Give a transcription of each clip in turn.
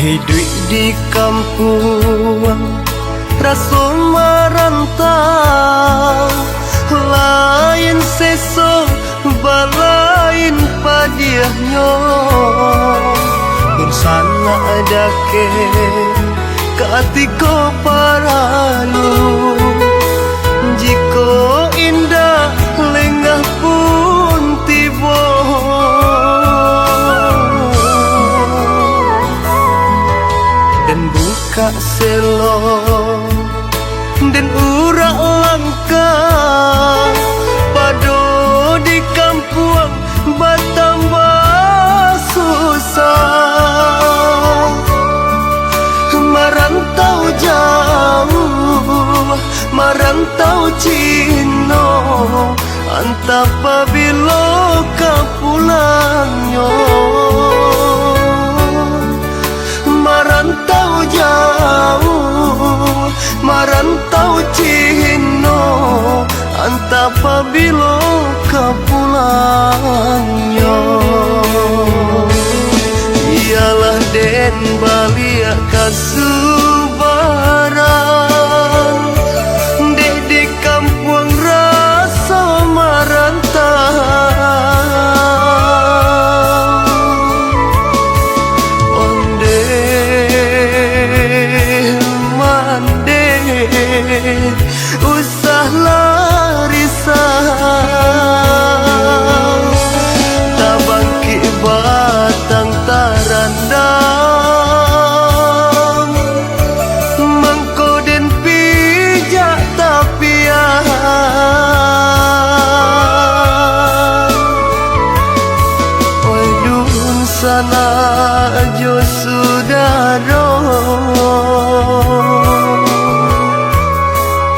Hidup di kampung rasa merantau, lain seso balain padiahnya. Bersana adake katiko paralu, jiko indah lengah pun tiba. Dan buka selo dan urak langka pado di kampung bertambah susah. Merantau jauh, merantau Cino, antap pabilo ka pulangnya. Merantau jauh, merantau Cino, antap pabilo ka pulangnya. Ialah den balia kasubaran, dek di kampung rasa merantau. Onde mande usah larisau, tabangki batang tarandang, mangkoden pijak tapian. Oi dun sana jo sudaro,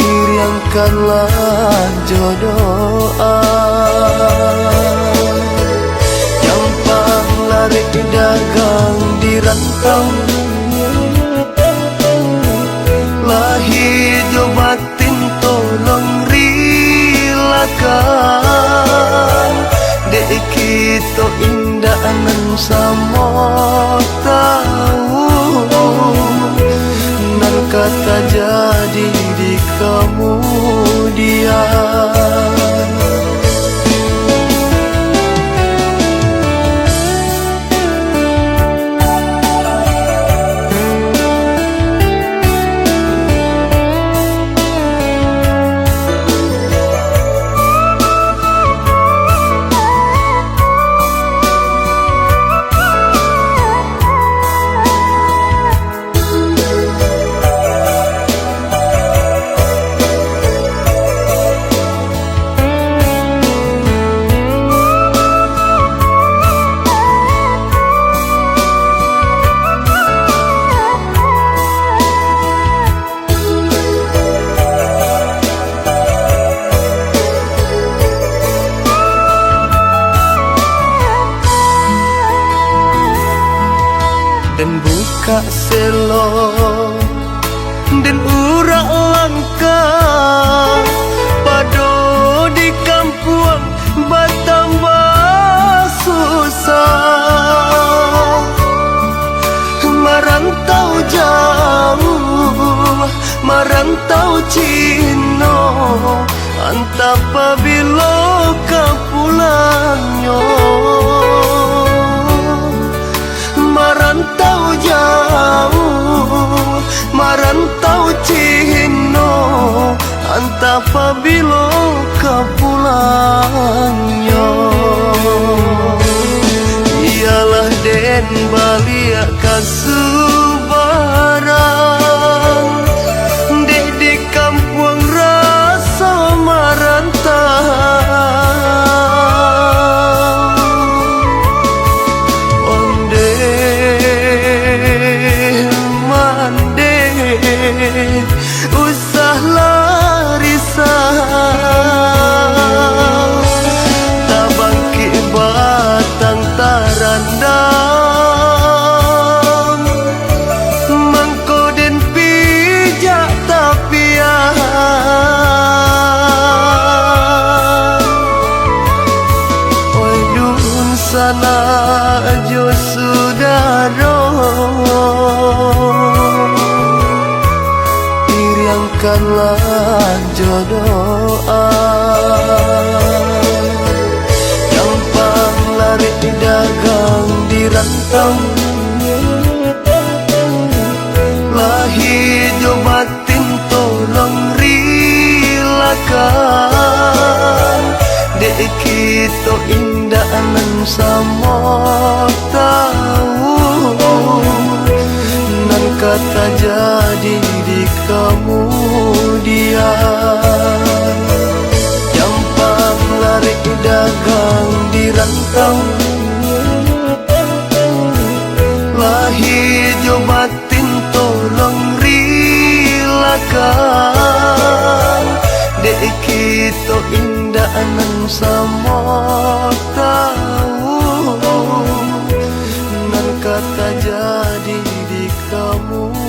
iriangkanlah jodoh. Jampang lari dagang di rantau, lahir jo batin tolong rilakan. Dek kita indah nan sama tahu, nan kata jadi di kemudian. Dan buka selo dan urak langka pado di kampung bertambah susah. Merantau jauh, merantau Cino, antap pabilo ka pulangnya. Merantau jauh, merantau Cino, antap pabilo ka pulangnya. Ialah den balia kasubaran, dek di kampung rasa merantau. Onde mande usah larisau, tabangki batang tarandang, mangkoden berikanlah jodoh gampang lari dagang di rantau lahir jo batin tolong rilakan dek kita indah nan sama tahu nan kata jadi di kemudian gampang lari dagang di rantau lahir jo batin tolong rilakan dek kita indah nan sama tahu nan kata jadi di kamu